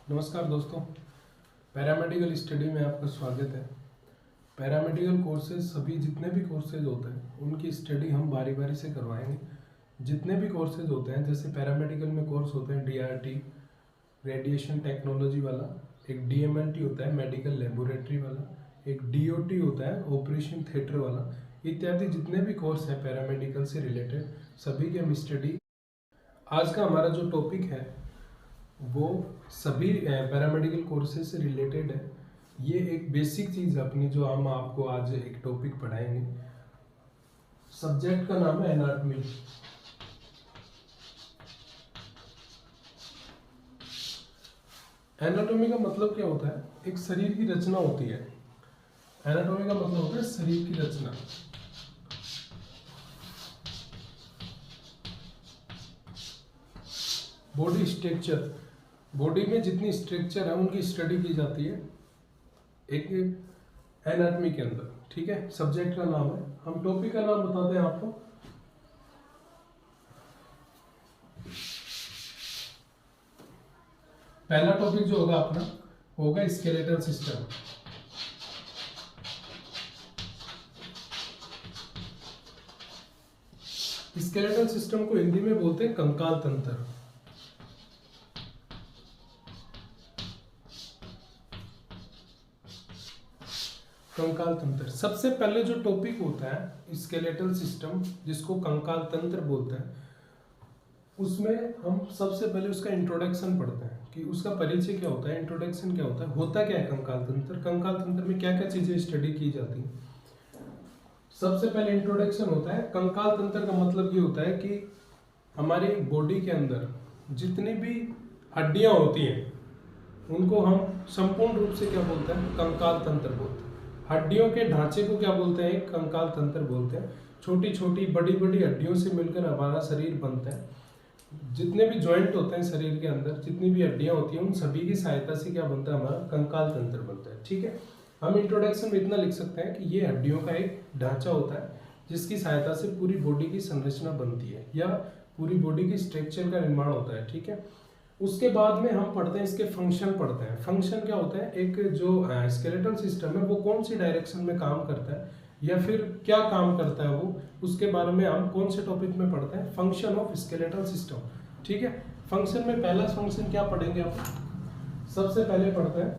नमस्कार दोस्तों, paramedical study में आपका स्वागत है। पैरामेडिकल कोर्सेज सभी जितने भी कोर्सेज होते हैं उनकी स्टडी हम बारी बारी से करवाएंगे। जितने भी कोर्सेज होते हैं, जैसे पैरामेडिकल में कोर्स होते हैं DRT रेडिएशन टेक्नोलॉजी वाला, एक DMLT होता है मेडिकल लेबोरेटरी वाला, एक DOT होता है ऑपरेशन थिएटर वाला, इत्यादि जितने भी कोर्स हैं पैरामेडिकल से रिलेटेड सभी की हम स्टडी। आज का हमारा जो टॉपिक है वो सभी पैरामेडिकल कोर्सेज से रिलेटेड है। ये एक बेसिक चीज़ अपनी जो हम आपको आज एक टॉपिक पढ़ाएंगे। सब्जेक्ट का नाम है एनाटॉमी। एनाटॉमी का मतलब क्या होता है? एक शरीर की रचना होती है। एनाटॉमी का मतलब होता है शरीर की रचना। बॉडी स्ट्रक्चर, बॉडी में जितनी स्ट्रक्चर है उनकी स्टडी की जाती है एक एनाटॉमी के अंदर। ठीक है, सब्जेक्ट का नाम है। हम टॉपिक का नाम बताते हैं आपको। पहला टॉपिक जो होगा अपना होगा स्केलेटल सिस्टम। स्केलेटल सिस्टम को हिंदी में बोलते हैं कंकाल तंत्र। कंकाल तंत्र सबसे पहले जो टॉपिक होता है स्केलेटल सिस्टम, जिसको कंकाल तंत्र बोलते हैं, उसमें हम सबसे पहले उसका इंट्रोडक्शन पढ़ते हैं कि उसका परिचय क्या होता है, इंट्रोडक्शन क्या होता क्या है कंकाल तंत्र, कंकाल तंत्र में क्या क्या चीजें स्टडी की जाती हैं। सबसे पहले इंट्रोडक्शन होता है। कंकाल तंत्र का मतलब ये होता है कि हमारी बॉडी के अंदर जितनी भी हड्डियां होती हैं उनको हम संपूर्ण रूप से क्या बोलते हैं? कंकाल तंत्र बोलते हैं। हड्डियों के ढांचे को क्या बोलते हैं? कंकाल तंत्र बोलते हैं। छोटी छोटी बड़ी बड़ी हड्डियों से मिलकर हमारा शरीर बनता है। जितने भी जॉइंट होते हैं शरीर के अंदर, जितनी भी हड्डियां होती हैं, उन सभी की सहायता से क्या बनता है? हमारा कंकाल तंत्र बनता है। ठीक है, हम इंट्रोडक्शन में इतना लिख सकते हैं कि ये हड्डियों का एक ढांचा होता है जिसकी सहायता से पूरी बॉडी की संरचना बनती है या पूरी बॉडी की स्ट्रक्चर का निर्माण होता है। ठीक है, उसके बाद में हम पढ़ते हैं इसके फंक्शन पढ़ते हैं। फंक्शन क्या होता है? एक जो स्केलेटल सिस्टम है वो कौन सी डायरेक्शन में काम करता है या फिर क्या काम करता है वो, उसके बारे में हम कौन से टॉपिक में पढ़ते हैं? Function of skeletal system. ठीक है, फंक्शन में पहला फंक्शन क्या पढ़ेंगे आप? सबसे पहले पढ़ते हैं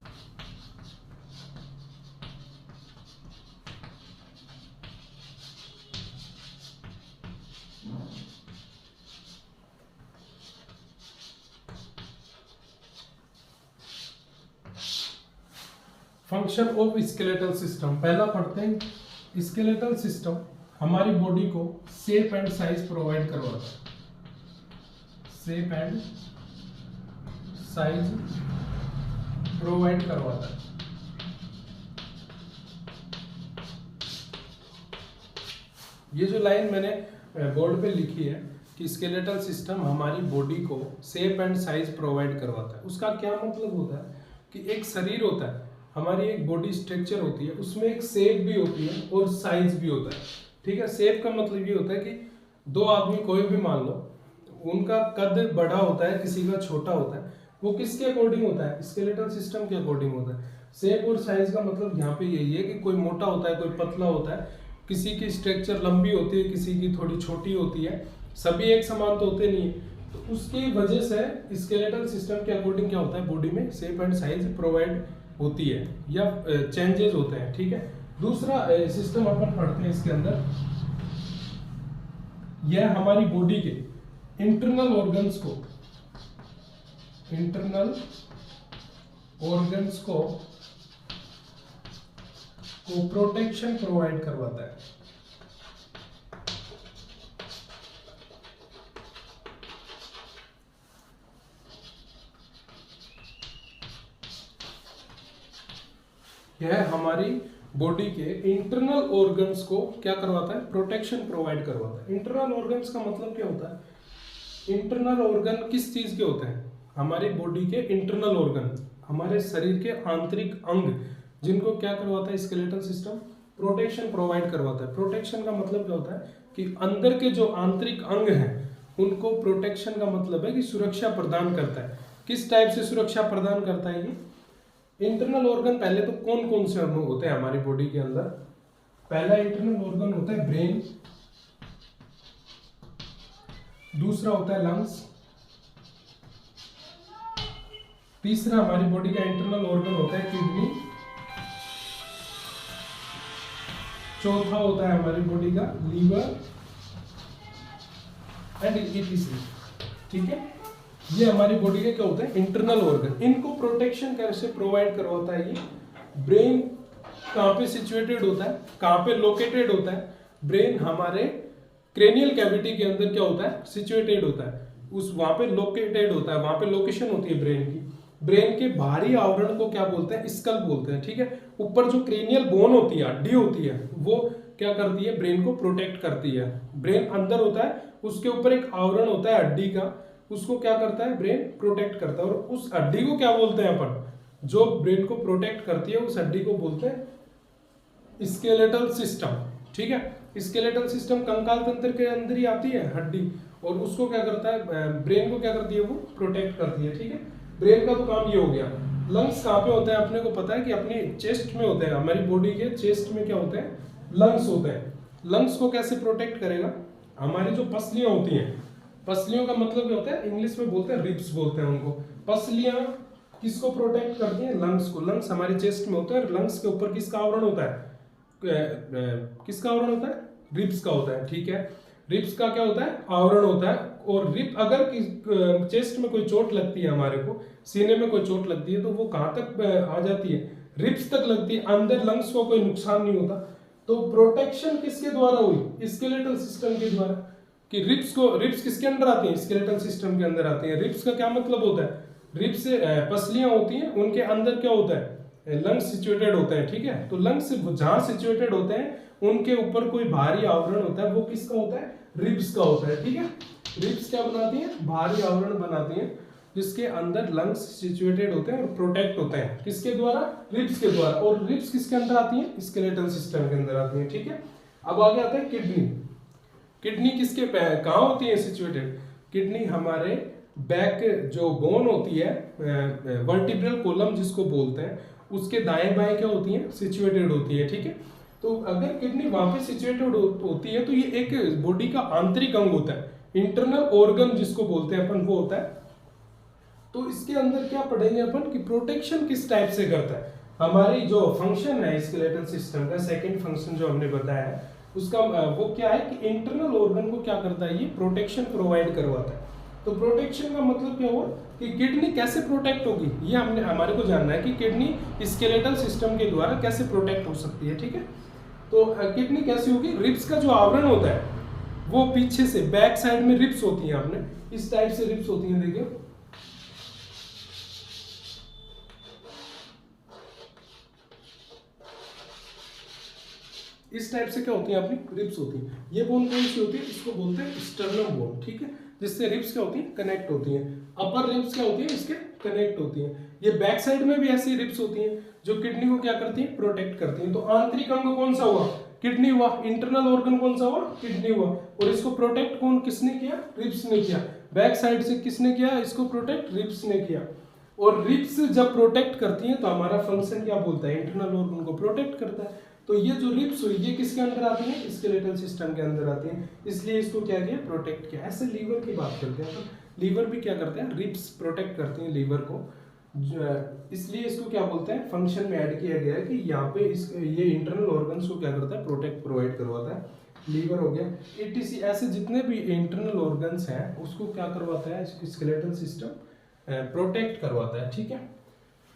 फंक्शन ऑफ स्केलेटल सिस्टम। पहला पढ़ते हैं स्केलेटल सिस्टम हमारी बॉडी को शेप एंड साइज प्रोवाइड करवाता है। शेप एंड साइज प्रोवाइड करवाता है। ये जो लाइन मैंने बोर्ड पे लिखी है कि स्केलेटल सिस्टम हमारी बॉडी को शेप एंड साइज प्रोवाइड करवाता है, उसका क्या मतलब होता है कि एक शरीर होता है, हमारी एक बॉडी स्ट्रक्चर होती है, उसमें एक शेप भी होती है और साइज भी होता है। ठीक है, शेप का मतलब ये होता है कि दो आदमी कोई भी मान लो, उनका कद बड़ा होता है, किसी का छोटा होता है, वो किसके अकॉर्डिंग होता है? स्केलेटल सिस्टम के अकॉर्डिंग होता है। शेप और साइज का मतलब यहाँ पे यही है कि कोई मोटा होता है, कोई पतला होता है, किसी की स्ट्रक्चर लंबी होती है, किसी की थोड़ी छोटी होती है, सभी एक समान तो होते नहीं है। तो उसकी वजह से स्केलेटल सिस्टम के अकॉर्डिंग क्या होता है? बॉडी में शेप एंड साइज प्रोवाइड होती है या चेंजेस होते हैं। ठीक है, दूसरा सिस्टम अपन पढ़ते हैं इसके अंदर। यह हमारी बॉडी के इंटरनल ऑर्गन्स को प्रोटेक्शन प्रोवाइड करवाता है। यह हमारी बॉडी के इंटरनल ऑर्गन्स को क्या करवाता है? प्रोटेक्शन प्रोवाइड करवाता है। इंटरनल ऑर्गन्स का मतलब क्या होता है? इंटरनल ऑर्गन किस चीज के होते हैं? हमारी बॉडी के इंटरनल ऑर्गन, हमारे शरीर के आंतरिक अंग, जिनको क्या करवाता है स्केलेटल सिस्टम? प्रोटेक्शन प्रोवाइड करवाता है। प्रोटेक्शन का मतलब क्या होता है कि अंदर के जो आंतरिक अंग हैं उनको प्रोटेक्शन का मतलब है कि सुरक्षा प्रदान करता है। किस टाइप से सुरक्षा प्रदान करता है ये इंटरनल ऑर्गन? पहले तो कौन कौन से होते हैं हमारी बॉडी के अंदर? पहला इंटरनल ऑर्गन होता है ब्रेन, दूसरा होता है लंग्स, तीसरा हमारी बॉडी का इंटरनल ऑर्गन होता है किडनी, चौथा होता है हमारी बॉडी का लीवर एंड ईटीसी। ठीक है, ये हमारी बॉडी के क्या होते हैं इंटरनल ऑर्गन। इनको प्रोटेक्शन कैसे प्रोवाइड करवाता है ये? ब्रेन कहाँ पे सिचुएटेड होता है, कहाँ पे लोकेटेड होता है? ब्रेन हमारे क्रेनियल कैविटी के अंदर क्या होता है सिचुएटेड होता है, उस वहां पे लोकेटेड होता है, वहां पे लोकेशन होती है ब्रेन की। ब्रेन के बाहरी आवरण को क्या बोलते हैं? स्कल बोलते हैं। ठीक है, ऊपर जो क्रेनियल बोन होती है, हड्डी होती है, वो क्या करती है? ब्रेन को प्रोटेक्ट करती है। ब्रेन अंदर होता है, उसके ऊपर एक आवरण होता है हड्डी का, उसको क्या करता है? ब्रेन प्रोटेक्ट करता है। और उस हड्डी को क्या बोलते हैं अपन? जो ब्रेन को प्रोटेक्ट करती है उस हड्डी को बोलते हैं स्केलेटल सिस्टम। ठीक है, स्केलेटल सिस्टम कंकाल तंत्र के अंदर ही आती है हड्डी, और उसको क्या करता है? ब्रेन को क्या करती है? वो प्रोटेक्ट करती है। ठीक है, ब्रेन का तो काम ये हो गया। लंग्स कहाँ पे होते हैं? अपने को पता है कि अपनी चेस्ट में होते हैं, हमारी बॉडी के चेस्ट में क्या होते हैं? लंग्स होते हैं। लंग्स को कैसे प्रोटेक्ट करेगा? हमारी जो पसलियां होती हैं, पसलियों का मतलब क्या होता है? इंग्लिश में बोलते हैं रिब्स बोलते हैं उनको। पसलियां किसको प्रोटेक्ट करती हैं? लंग्स को। लंग्स हमारे चेस्ट में होते हैं, और लंग्स के ऊपर किसका आवरण होता है? किसका आवरण होता है? रिब्स का होता है। ठीक है, रिब्स का क्या होता है? आवरण होता है। और रिब अगर चेस्ट में कोई चोट लगती है, हमारे को सीने में कोई चोट लगती है, तो वो कहाँ तक आ जाती है? रिब्स तक लगती है, अंदर लंग्स को कोई नुकसान नहीं होता। तो प्रोटेक्शन किसके द्वारा हुई? स्केलेटल सिस्टम के द्वारा। कि रिब्स किसके अंदर आती हैं? स्केलेटल सिस्टम के अंदर आती हैं। रिब्स का क्या मतलब होता है? रिब्स से पसलियां होती हैं, उनके अंदर क्या होता है? लंग्स सिचुएटेड होते हैं। ठीक है, तो लंग्स जहां सिचुएटेड होते हैं उनके ऊपर कोई भारी आवरण होता है, वो किसका होता है? रिब्स का होता है। ठीक है, रिब्स क्या बनाती हैं? भारी आवरण बनाती हैं, जिसके अंदर लंग्स सिचुएटेड होते हैं और प्रोटेक्ट होते हैं। किसके द्वारा? रिब्स के द्वारा। और रिब्स किसके अंदर आती हैं? स्केलेटल सिस्टम के अंदर आती हैं। ठीक है, अब आगे आता है किडनी। किडनी किसके कहाँ होती है सिचुएटेड? किडनी हमारे बैक जो बोन होती है, वर्टिब्रल कॉलम जिसको बोलते हैं, उसके दाएं बाएं क्या होती है? सिचुएटेड होती है। ठीक है, तो अगर किडनी वहां पे सिचुएटेड होती है तो ये एक बॉडी का आंतरिक अंग होता है, इंटरनल ऑर्गन जिसको बोलते हैं अपन, वो होता है। तो इसके अंदर क्या पढ़ेंगे अपन कि प्रोटेक्शन किस टाइप से करता है। हमारी जो फंक्शन है स्केलेटल सिस्टम का, सेकंड फंक्शन जो हमने बताया है, उसका वो क्या है कि इंटरनल ऑर्गन को क्या करता है? ये प्रोटेक्शन प्रोवाइड करवाता है। तो प्रोटेक्शन का मतलब क्या हुआ कि किडनी कैसे प्रोटेक्ट होगी, ये हमारे को जानना है कि किडनी स्केलेटल सिस्टम के द्वारा कैसे प्रोटेक्ट हो सकती है। ठीक है, तो किडनी कैसी होगी? रिब्स का जो आवरण होता है वो पीछे से बैक साइड में रिब्स होती हैं, आपने इस टाइप से रिब्स होती हैं, देखिए इस टाइप से क्या होती है? अपनी रिब्स होती हैं। ये बोन कौन सी होती है? इसको बोलते हैं स्टर्नम बोन। ठीक है, जिससे रिब्स क्या होती है? कनेक्ट होती हैं। अपर रिब्स क्या होती है? इसके कनेक्ट होती हैं। ये बैक साइड में भी ऐसी रिब्स होती हैं जो किडनी को क्या करती हैं? प्रोटेक्ट करती हैं। तो आंतरिक अंग कौन सा हुआ? किडनी हुआ। इंटरनल ऑर्गन कौन सा हुआ? किडनी हुआ। और इसको प्रोटेक्ट किसने किया? रिब्स ने किया। बैक साइड से किसने किया इसको प्रोटेक्ट? रिब्स ने किया। और रिब्स जब प्रोटेक्ट करती हैं तो हमारा फंक्शन क्या बोलता है? इंटरनल ऑर्गन को प्रोटेक्ट करता है। तो ये जो रिब्स हुई ये किसके अंदर आती है? स्केलेटल सिस्टम के अंदर आती है, इसलिए इसको क्या किया? प्रोटेक्ट किया। ऐसे लीवर की बात करते हैं तो लीवर भी क्या करते हैं? रिब्स प्रोटेक्ट करती हैं लीवर को, इसलिए इसको क्या बोलते हैं? फंक्शन में ऐड किया गया है कि यहाँ पे ये इंटरनल ऑर्गन्स को क्या करता है? प्रोटेक्ट प्रोवाइड करवाता है। लीवर हो गया, ईटीसी, ऐसे जितने भी इंटरनल ऑर्गन्स हैं उसको क्या करवाता है? स्केलेटल सिस्टम प्रोटेक्ट करवाता है। ठीक है,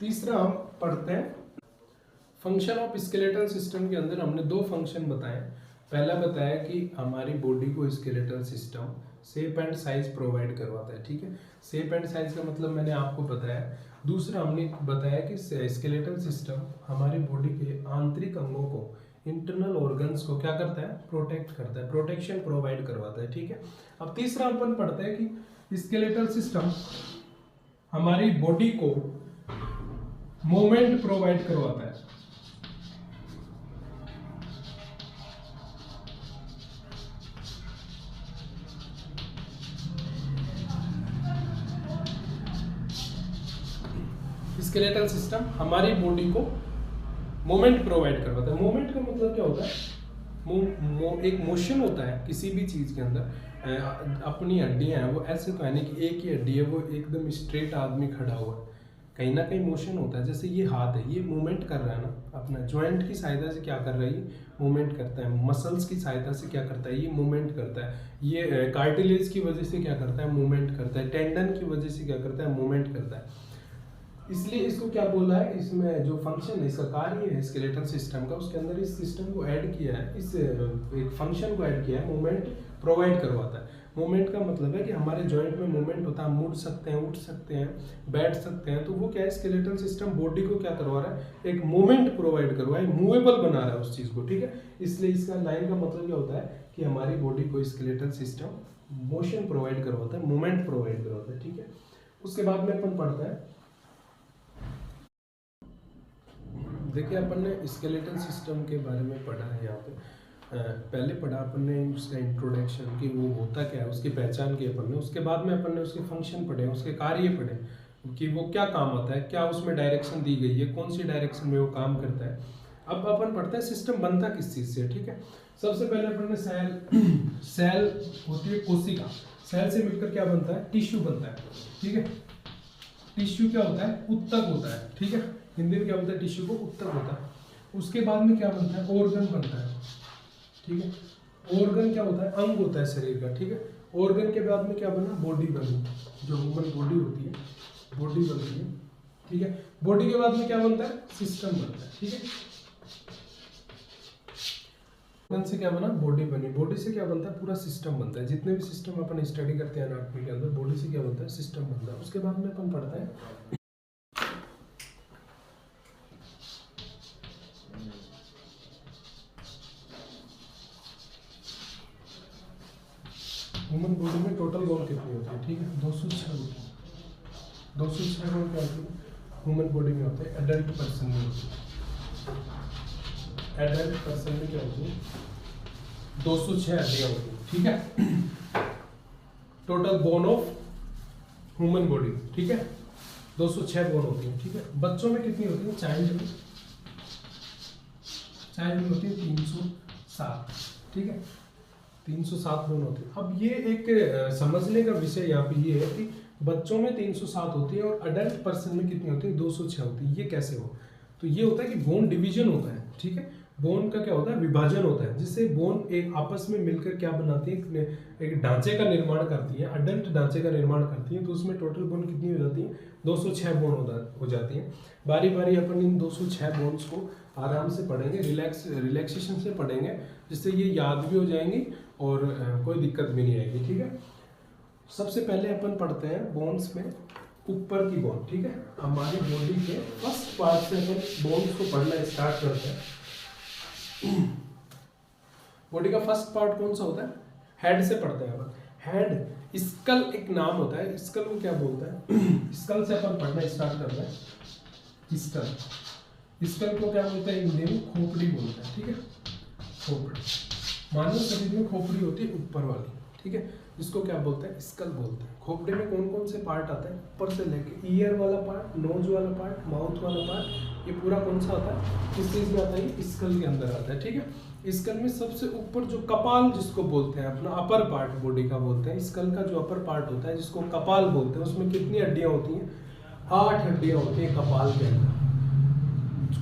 तीसरा हम पढ़ते हैं फंक्शन ऑफ स्केलेटल सिस्टम। के अंदर हमने दो फंक्शन बताए। पहला बताया कि हमारी बॉडी को skeletal system shape and size provide करवाता है। ठीक है, शेप एंड साइज का मतलब मैंने आपको बताया। दूसरा हमने बताया कि स्केलेटल सिस्टम हमारी बॉडी के आंतरिक अंगों को, इंटरनल ऑर्गन्स को क्या करता है? प्रोटेक्ट करता है, प्रोटेक्शन प्रोवाइड करवाता है। ठीक है, अब तीसरा अपन पढ़ते हैं कि स्केलेटल सिस्टम हमारी बॉडी को मूवमेंट प्रोवाइड करवाता है। स्केलेटल सिस्टम हमारी बॉडी को मोमेंट प्रोवाइड करवाता है। मोमेंट का मतलब क्या होता है? एक मोशन होता है किसी भी चीज़ के अंदर। अपनी हड्डियाँ हैं वो ऐसे तो है नहीं कि एक ही हड्डी है वो एकदम स्ट्रेट आदमी खड़ा हुआ है, कहीं ना कहीं मोशन होता है। जैसे ये हाथ है, ये मूवमेंट कर रहा है ना, अपना जॉइंट की सहायता से क्या कर रहा है, ये मूवमेंट करता है। मसल्स की सहायता से क्या करता है, ये मूवमेंट करता है। ये कार्टिलेज की वजह से क्या करता है, मूवमेंट करता है। टेंडन की वजह से क्या करता है, मूवमेंट करता है। इसलिए इसको क्या बोला है, इसमें जो फंक्शन है, इसका कार्य है स्केलेटल सिस्टम का, उसके अंदर इस सिस्टम को ऐड किया है, इस एक फंक्शन को ऐड किया है, मूवमेंट प्रोवाइड करवाता है। मूवमेंट का मतलब है कि हमारे जॉइंट में मूवमेंट होता है, हम मुड़ सकते हैं, उठ सकते हैं, बैठ सकते हैं। तो वो क्या है, स्केलेटल सिस्टम बॉडी को क्या करवा रहा है, एक मूवमेंट प्रोवाइड करवा है, मूवेबल बना रहा है उस चीज़ को, ठीक है। इसलिए इसका लाइन का मतलब क्या होता है कि हमारी बॉडी को स्केलेटल सिस्टम मोशन प्रोवाइड करवाता है, मूवमेंट प्रोवाइड करवाता है, ठीक है। उसके बाद में अपन पढ़ते हैं, देखिए अपन ने स्केलेटल सिस्टम के बारे में पढ़ा है यहाँ पे। पहले पढ़ा अपन ने उसका इंट्रोडक्शन कि वो होता क्या है, उसकी पहचान की अपन ने। उसके बाद में अपन ने उसके फंक्शन पढ़े, उसके कार्य पढ़े कि वो क्या काम आता है, क्या उसमें डायरेक्शन दी गई है, कौन सी डायरेक्शन में वो काम करता है। अब अपन पढ़ते हैं सिस्टम बनता किस चीज़ से, ठीक है। सबसे पहले अपन ने सेल होती है कोशिका, सेल से मिलकर क्या बनता है, टिश्यू बनता है, ठीक है। टिश्यू क्या होता है, उत्तक होता है, ठीक है। हिंदी में क्या बोलता है, टिश्यू को उत्तक होता है। उसके बाद में क्या बनता है, ऑर्गन बनता है, ठीक है। ऑर्गन क्या होता है, अंग होता है शरीर का, ठीक है। ऑर्गन के बाद में क्या बना, बॉडी बनी, जो ह्यूमन बॉडी होती है, बॉडी बनती है, ठीक है। बॉडी के बाद में क्या बनता है, सिस्टम बनता है, ठीक है। ऑर्गन से क्या बना, बॉडी बनी, बॉडी से क्या बनता है, पूरा सिस्टम बनता है। जितने भी सिस्टम अपन स्टडी करते हैं एनाटॉमी के अंदर, बॉडी से क्या बनता है, सिस्टम बनता है। उसके बाद में अपन पढ़ते हैं ह्यूमन बॉडी में टोटल बोन कितनी होती है, ठीक है, 206 होती है। 206 बोन क्या होती है, ह्यूमन बॉडी में होते हैं। एडल्ट पर्सन में होती है, एडल्ट पर्सन में क्या होती है, 206 हड्डियाँ होती है, ठीक है। Total bone of human body, ठीक है, 206 बोन होती है, ठीक है। बच्चों में कितनी होती है, चाइल्ड में होती है 307, ठीक है, 307 बोन होती है। अब ये एक समझने का विषय यहाँ पे ये है कि बच्चों में 307 होती है और अडल्ट पर्सन में कितनी होती है, 206 होती है। ये कैसे हो, तो ये होता है कि बोन डिवीजन होता है, ठीक है। बोन का क्या होता है, विभाजन होता है, जिससे बोन एक आपस में मिलकर क्या बनाती है, एक ढांचे का निर्माण करती है, अडल्ट ढांचे का निर्माण करती है। तो उसमें टोटल बोन कितनी हो जाती है, 206 बोन हो जाती है। बारी बारी अपन इन 206 बोन्स को आराम से पढ़ेंगे, रिलैक्सेशन से पढ़ेंगे, जिससे ये याद भी हो जाएंगी और कोई दिक्कत भी नहीं आएगी, ठीक है। सबसे पहले अपन पढ़ते हैं बोन्स में ऊपर की बोन, ठीक है। हमारी बॉडी के फर्स्ट पार्ट से अपन बोन्स को पढ़ना स्टार्ट करते हैं। बॉडी का फर्स्ट पार्ट कौन सा होता है, हेड से पढ़ते हैं अपन। हेड, स्कल एक नाम होता है, स्कल को क्या बोलता है, स्कल से अपन पढ़ना स्टार्ट करते हैं। स्कल को क्या बोलते हैं, हिंदी में खोपड़ी बोलते हैं, ठीक है, खोपड़ी। मानव शरीर में खोपड़ी होती है ऊपर वाली, ठीक है, इसको क्या बोलते हैं, स्कल बोलते हैं। खोपड़ी में कौन कौन से पार्ट आते हैं, ऊपर से लेके ईयर वाला पार्ट, नोज वाला पार्ट, माउथ वाला पार्ट, ये पूरा कौन सा आता है, किस चीज में आता है, स्कल के अंदर आता है, ठीक है। स्कल में सबसे ऊपर जो कपाल जिसको बोलते हैं, अपना अपर पार्ट बॉडी का बोलते हैं, स्कल का जो अपर पार्ट होता है जिसको कपाल बोलते हैं, उसमें कितनी हड्डियां होती हैं, 8 हड्डियां होती हैं कपाल के अंदर।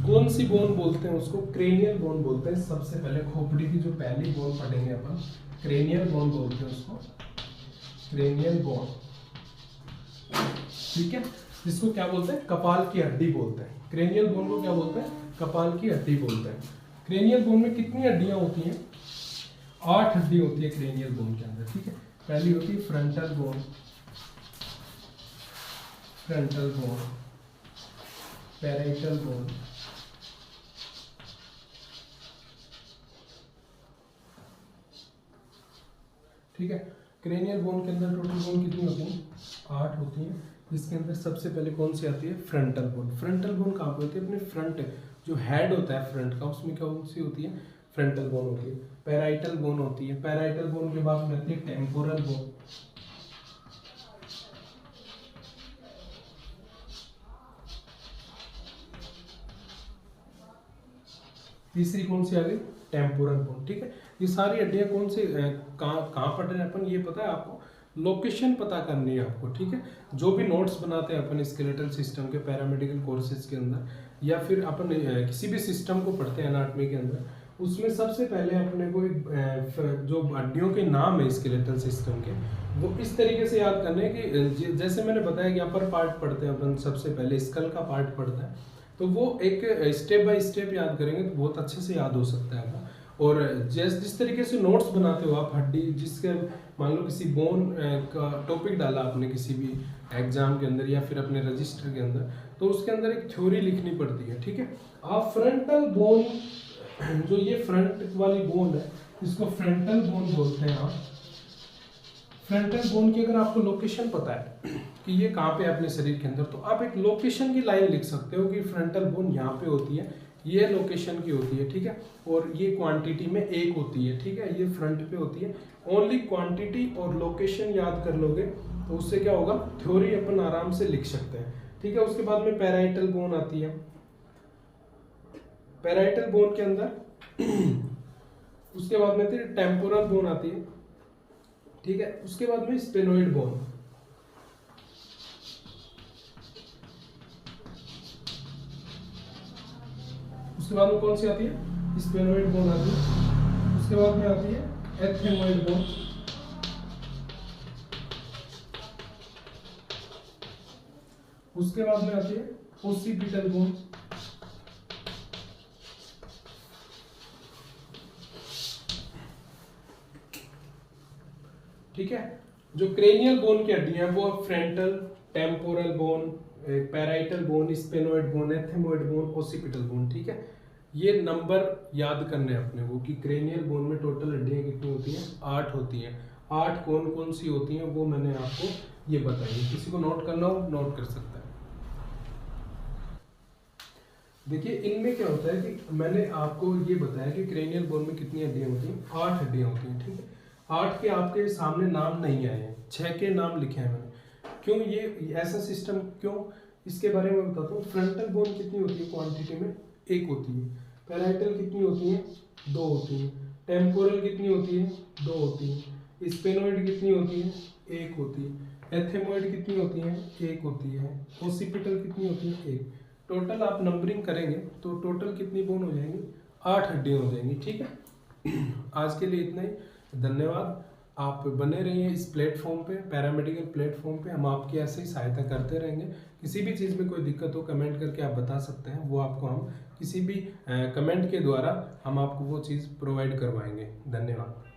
कौन सी बोन बोलते हैं उसको, क्रेनियल बोन बोलते हैं। सबसे पहले खोपड़ी की जो पहली बोन पढ़ेंगे अपन, क्रेनियल बोन बोलते हैं उसको, क्रेनियल बोन, ठीक है, जिसको क्या बोलते हैं, कपाल की हड्डी बोलते हैं। क्रेनियल बोन को क्या बोलते हैं, कपाल की हड्डी बोलते हैं। क्रेनियल बोन में कितनी हड्डियां होती हैं, 8 हड्डी होती है क्रेनियल बोन के अंदर, ठीक है। पहली होती है frontal bone, frontal bone, parietal bone, ठीक है। क्रेनियल बोन के अंदर टोटल बोन कितनी होती है, 8 होती हैं, जिसके अंदर सबसे पहले कौन सी आती है, फ्रंटल बोन। फ्रंटल बोन कहाँ पे होती है, अपने फ्रंट जो हेड होता है फ्रंट का, उसमें कौन सी होती है, फ्रंटल बोन होती है। पैराइटल बोन होती है, पैराइटल बोन के बाद में आती है टेम्पोरल बोन, तीसरी कौन सी आ गई, टेम्पोरल बोन। ठीक है, ये सारी हड्डियां कौन से कहाँ पढ़ रहे हैं अपन, ये पता है आपको, लोकेशन पता करनी है आपको। ठीक है, जो भी नोट्स बनाते हैं अपन स्केलेटल सिस्टम के पैरामेडिकल कोर्सेज के अंदर, या फिर अपन किसी भी सिस्टम को पढ़ते हैं एनाटॉमी के अंदर, उसमें सबसे पहले अपने को जो हड्डियों के नाम है स्केलेटल सिस्टम के, वो इस तरीके से याद करने हैं कि जैसे मैंने बताया कि अपर पार्ट पढ़ते हैं अपन, सबसे पहले स्कल का पार्ट पढ़ता है, तो वो एक स्टेप बाय स्टेप याद करेंगे तो बहुत अच्छे से याद हो सकता है वो। और जिस तरीके से नोट्स बनाते हो आप हड्डी, जिसके मान लो किसी बोन का टॉपिक डाला आपने किसी भी एग्जाम के अंदर या फिर अपने रजिस्टर के अंदर, तो उसके अंदर एक थ्योरी लिखनी पड़ती है। ठीक है, आप फ्रंटल बोन, जो ये फ्रंट वाली बोन है, इसको फ्रंटल बोन बोलते हैं आप। फ्रंटल बोन की अगर आपको लोकेशन पता है कि ये कहाँ पे है अपने शरीर के अंदर, तो आप एक लोकेशन की लाइन लिख सकते हो कि फ्रंटल बोन यहाँ पे होती है, ये लोकेशन की होती है। ठीक है, और ये क्वांटिटी में एक होती है। ठीक है, ये फ्रंट पे होती है। ओनली क्वांटिटी और लोकेशन याद कर लोगे तो उससे क्या होगा, थ्योरी अपन आराम से लिख सकते हैं। ठीक है, उसके बाद में पैराइटल बोन आती है। पैराइटल बोन के अंदर उसके बाद में टेम्पोरल बोन आती है। ठीक है, उसके बाद में स्पेनोइड बोन। उसके बाद में कौन सी आती है, स्पेनोइड बोन आती है। उसके बाद में आती है एथेमोइड बोन। उसके बाद में आती है ओसिपिटल बोन। ठीक है, जो क्रेनियल बोन की हड्डियां हैं वो frontal, temporal bone, parietal bone, sphenoid bone, ethmoid bone, occipital bone. ठीक है, ये नंबर याद करने हैं अपने को कि क्रेनियल बोन में टोटल हड्डियां कितनी होती हैं, 8 होती हैं। 8 कौन कौन सी होती हैं वो मैंने आपको ये बताई। किसी को नोट करना हो नोट कर सकता है। देखिए, इनमें क्या होता है कि मैंने आपको ये बताया कि क्रेनियल बोन में कितनी हड्डियां होती हैं, 8 हड्डियां होती हैं। ठीक है, 8 के आपके सामने नाम नहीं आए हैं, 6 के नाम लिखे हैं मैंने। क्यों ये ऐसा सिस्टम क्यों, इसके बारे में बताता हूँ। फ्रंटल बोन कितनी होती है क्वांटिटी में, 1 होती है। पैराइटल कितनी होती है, 2 होती है। टेम्पोरल कितनी होती है, 2 होती है। स्पेनोइड कितनी होती है, 1 होती है। एथेमोइड कितनी होती है, 1 होती है। ओसिपिटल कितनी होती है, 1। टोटल आप नंबरिंग करेंगे तो टोटल कितनी बोन हो जाएंगी, 8 हड्डियां हो जाएंगी। ठीक है, आज के लिए इतना ही, धन्यवाद। आप बने रहिए इस प्लेटफॉर्म पे, पैरामेडिकल प्लेटफॉर्म पे। हम आपकी ऐसे ही सहायता करते रहेंगे। किसी भी चीज़ में कोई दिक्कत हो कमेंट करके आप बता सकते हैं, वो आपको हम किसी भी कमेंट के द्वारा हम आपको वो चीज़ प्रोवाइड करवाएंगे। धन्यवाद।